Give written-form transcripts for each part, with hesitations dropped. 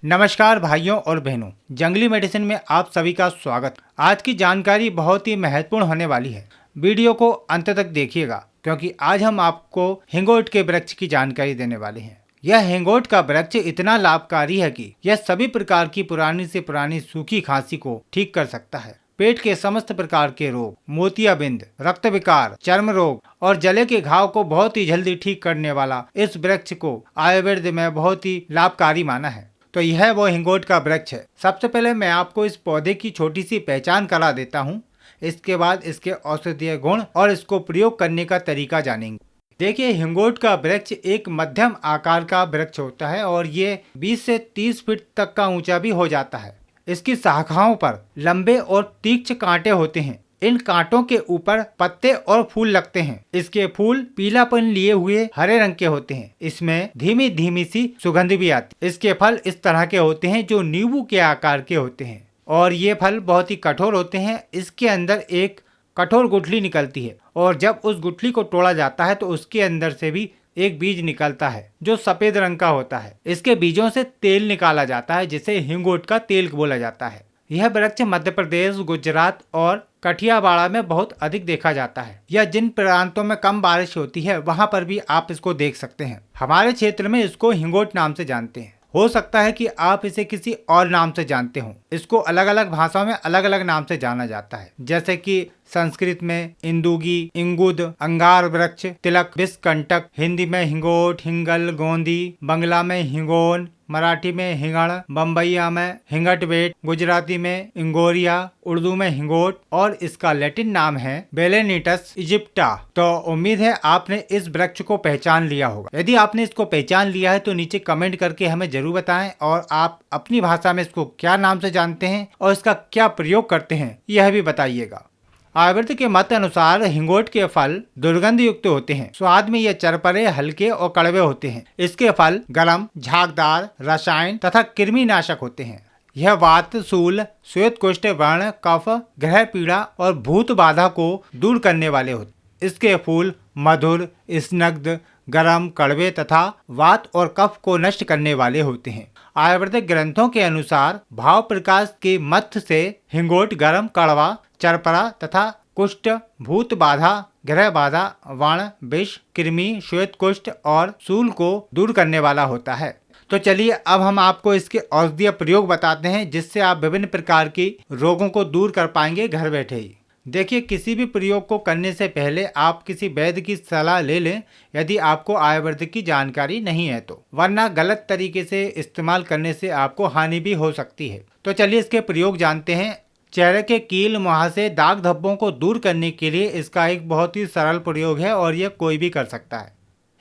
नमस्कार भाइयों और बहनों, जंगली मेडिसिन में आप सभी का स्वागत। आज की जानकारी बहुत ही महत्वपूर्ण होने वाली है। वीडियो को अंत तक देखिएगा क्योंकि आज हम आपको हिंगोट के वृक्ष की जानकारी देने वाले हैं। यह हिंगोट का वृक्ष इतना लाभकारी है कि यह सभी प्रकार की पुरानी से पुरानी सूखी खांसी को ठीक कर सकता है। पेट के समस्त प्रकार के रोग, मोतियाबिंद, रक्त विकार, चर्म रोग और जले के घाव को बहुत ही जल्दी ठीक करने वाला इस वृक्ष को आयुर्वेद में बहुत ही लाभकारी माना है। तो यह वो हिंगोट का वृक्ष है। सबसे पहले मैं आपको इस पौधे की छोटी सी पहचान करा देता हूँ। इसके बाद इसके औषधीय गुण और इसको प्रयोग करने का तरीका जानेंगे। देखिए, हिंगोट का वृक्ष एक मध्यम आकार का वृक्ष होता है और ये 20 से 30 फीट तक का ऊंचा भी हो जाता है। इसकी शाखाओं पर लंबे और तीक्ष्ण कांटे होते हैं। इन कांटों के ऊपर पत्ते और फूल लगते हैं। इसके फूल पीलापन लिए हुए हरे रंग के होते हैं। इसमें धीमी धीमी सी सुगंध भी आती है। इसके फल इस तरह के होते हैं जो नींबू के आकार के होते हैं और ये फल बहुत ही कठोर होते हैं। इसके अंदर एक कठोर गुठली निकलती है और जब उस गुठली को तोड़ा जाता है तो उसके अंदर से भी एक बीज निकलता है जो सफेद रंग का होता है। इसके बीजों से तेल निकाला जाता है जिसे हिंगोट का तेल बोला जाता है। यह वृक्ष मध्य प्रदेश, गुजरात और कठियावाड़ में बहुत अधिक देखा जाता है। या जिन प्रांतों में कम बारिश होती है वहां पर भी आप इसको देख सकते हैं। हमारे क्षेत्र में इसको हिंगोट नाम से जानते हैं। हो सकता है कि आप इसे किसी और नाम से जानते हो। इसको अलग अलग भाषाओं में अलग अलग नाम से जाना जाता है, जैसे कि संस्कृत में इंदुगी, इंगुद, अंगार वृक्ष, तिलक, विषकंटक, हिंदी में हिंगोट, हिंगल, गोंदी, बंगला में हिंगोन, मराठी में हिंगण, बम्बईया में हिंगटवेट, गुजराती में इंगोरिया, उर्दू में हिंगोट और इसका लैटिन नाम है बेलेनिटस इजिप्टा। तो उम्मीद है आपने इस वृक्ष को पहचान लिया होगा। यदि आपने इसको पहचान लिया है तो नीचे कमेंट करके हमें जरूर बताएं और आप अपनी भाषा में इसको क्या नाम से जानते हैं और इसका क्या प्रयोग करते हैं यह भी बताइएगा। आयुर्वेद के मत अनुसार हिंगोट के फल दुर्गंध युक्त होते हैं। स्वाद में ये चरपरे, हल्के और कड़वे होते हैं। इसके फल गरम, झागदार, रसायन तथा कृमिनाशक होते हैं। यह वात, शूल, श्वेत कुष्ठ, व्रण, कफ, ग्रह पीड़ा और भूत बाधा को दूर करने वाले होते। इसके फूल मधुर, स्निग्ध, गरम, कड़वे तथा वात और कफ को नष्ट करने वाले होते हैं। आयुर्वेदिक ग्रंथों के अनुसार भाव प्रकाश के मध्य से हिंगोट गरम, कड़वा, चरपरा तथा कुष्ठ, भूत बाधा, ग्रह बाधा, व्रण, विष, कृमि, श्वेत कुष्ठ और शूल को दूर करने वाला होता है। तो चलिए अब हम आपको इसके औषधीय प्रयोग बताते हैं जिससे आप विभिन्न प्रकार की रोगों को दूर कर पाएंगे घर बैठे ही। देखिए, किसी भी प्रयोग को करने से पहले आप किसी वैद्य की सलाह ले लें यदि आपको आयुर्वेद की जानकारी नहीं है तो, वरना गलत तरीके से इस्तेमाल करने से आपको हानि भी हो सकती है। तो चलिए इसके प्रयोग जानते हैं। चेहरे के कील, मुहासे, दाग धब्बों को दूर करने के लिए इसका एक बहुत ही सरल प्रयोग है और यह कोई भी कर सकता है।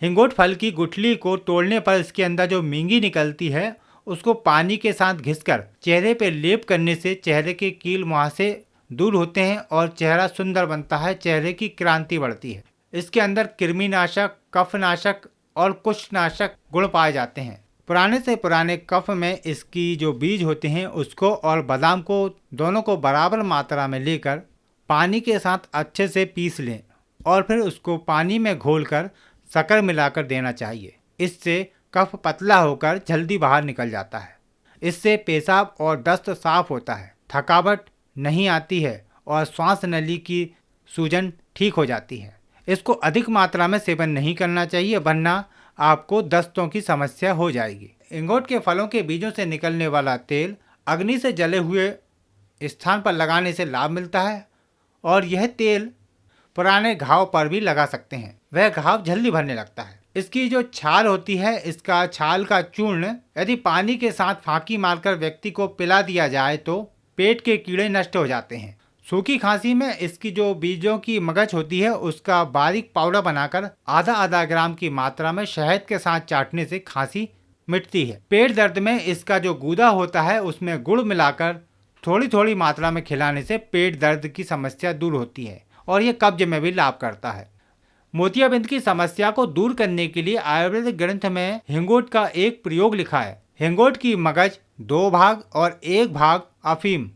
हिंगोट फल की गुठली को तोड़ने पर इसके अंदर जो मींगी निकलती है उसको पानी के साथ घिसकर चेहरे पे लेप करने से चेहरे के कील, मुहासे दूर होते हैं और चेहरा सुंदर बनता है, चेहरे की क्रांति बढ़ती है। इसके अंदर कृमिनाशक, कफनाशक और कुष्ठनाशक गुण पाए जाते हैं। पुराने से पुराने कफ में इसकी जो बीज होते हैं उसको और बादाम को दोनों को बराबर मात्रा में लेकर पानी के साथ अच्छे से पीस लें और फिर उसको पानी में घोलकर शक्कर मिलाकर देना चाहिए। इससे कफ पतला होकर जल्दी बाहर निकल जाता है। इससे पेशाब और दस्त साफ होता है, थकावट नहीं आती है और श्वास नली की सूजन ठीक हो जाती है। इसको अधिक मात्रा में सेवन नहीं करना चाहिए वरना आपको दस्तों की समस्या हो जाएगी। हिंगोट के फलों के बीजों से निकलने वाला तेल अग्नि से जले हुए स्थान पर लगाने से लाभ मिलता है और यह तेल पुराने घाव पर भी लगा सकते हैं, वह घाव जल्दी भरने लगता है। इसकी जो छाल होती है, इसका छाल का चूर्ण यदि पानी के साथ फांकी मारकर व्यक्ति को पिला दिया जाए तो पेट के कीड़े नष्ट हो जाते हैं। सूखी खांसी में इसकी जो बीजों की मगज होती है उसका बारीक पाउडर बनाकर आधा आधा ग्राम की मात्रा में शहद के साथ चाटने से खांसी मिटती है। पेट दर्द में इसका जो गूदा होता है उसमें गुड़ मिलाकर थोड़ी थोड़ी मात्रा में खिलाने से पेट दर्द की समस्या दूर होती है और ये कब्ज में भी लाभ करता है। मोतियाबिंद की समस्या को दूर करने के लिए आयुर्वेदिक ग्रंथ में हिंगोट का एक प्रयोग लिखा है। हिंगोट की मगज 2 भाग और 1 भाग अफीम,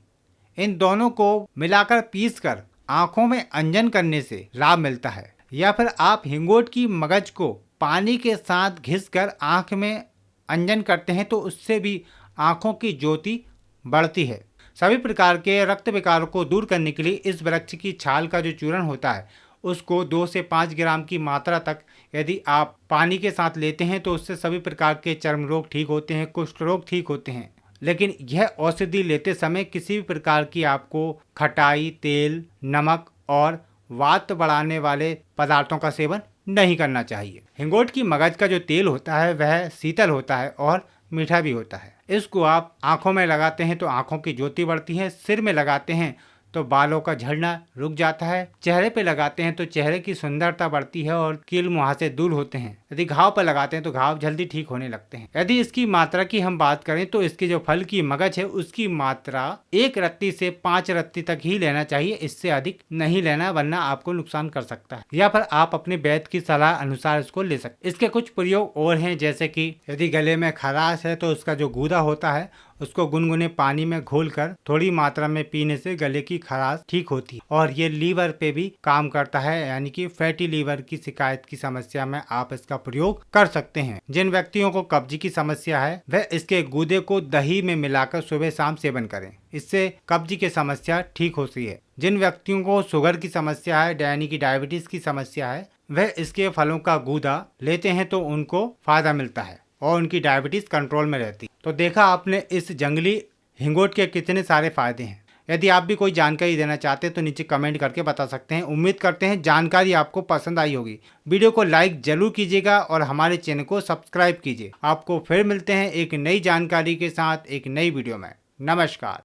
इन दोनों को मिलाकर पीसकर आंखों में अंजन करने से लाभ मिलता है। या फिर आप हिंगोट की मगज को पानी के साथ घिसकर आंख में अंजन करते हैं तो उससे भी आंखों की ज्योति बढ़ती है। सभी प्रकार के रक्त विकारों को दूर करने के लिए इस वृक्ष की छाल का जो चूर्ण होता है उसको 2 से 5 ग्राम की मात्रा तक यदि आप पानी के साथ लेते हैं तो उससे सभी प्रकार के चर्म रोग ठीक होते हैं, कुष्ठ रोग ठीक होते हैं। लेकिन यह औषधि लेते समय किसी भी प्रकार की आपको खटाई, तेल, नमक और वात बढ़ाने वाले पदार्थों का सेवन नहीं करना चाहिए। हिंगोट की मगज का जो तेल होता है वह शीतल होता है और मीठा भी होता है। इसको आप आंखों में लगाते हैं तो आंखों की ज्योति बढ़ती है, सिर में लगाते हैं तो बालों का झड़ना रुक जाता है, चेहरे पे लगाते हैं तो चेहरे की सुंदरता बढ़ती है और कील मुहासे दूर होते हैं। यदि घाव पर लगाते हैं तो घाव जल्दी ठीक होने लगते हैं। यदि इसकी मात्रा की हम बात करें तो इसके जो फल की मगज है उसकी मात्रा 1 रत्ती से 5 रत्ती तक ही लेना चाहिए, इससे अधिक नहीं लेना वरना आपको नुकसान कर सकता है, या फिर आप अपने वैद्य की सलाह अनुसार इसको ले सकते। इसके कुछ प्रयोग और हैं, जैसे कि यदि गले में खराश है तो उसका जो गूदा होता है उसको गुनगुने पानी में घोलकर थोड़ी मात्रा में पीने से गले की खराश ठीक होती है। और ये लीवर पे भी काम करता है, यानी कि फैटी लीवर की शिकायत की समस्या में आप इसका प्रयोग कर सकते हैं। जिन व्यक्तियों को कब्ज की समस्या है वह इसके गूदे को दही में मिलाकर सुबह शाम सेवन करें, इससे कब्ज की समस्या ठीक होती है। जिन व्यक्तियों को शुगर की समस्या है, यानी कि डायबिटीज की समस्या है, वह इसके फलों का गूदा लेते हैं तो उनको फायदा मिलता है और उनकी डायबिटीज कंट्रोल में रहती। तो देखा आपने इस जंगली हिंगोट के कितने सारे फायदे हैं। यदि आप भी कोई जानकारी देना चाहते हैं तो नीचे कमेंट करके बता सकते हैं। उम्मीद करते हैं जानकारी आपको पसंद आई होगी। वीडियो को लाइक जरूर कीजिएगा और हमारे चैनल को सब्सक्राइब कीजिए। आपको फिर मिलते हैं एक नई जानकारी के साथ एक नई वीडियो में। नमस्कार।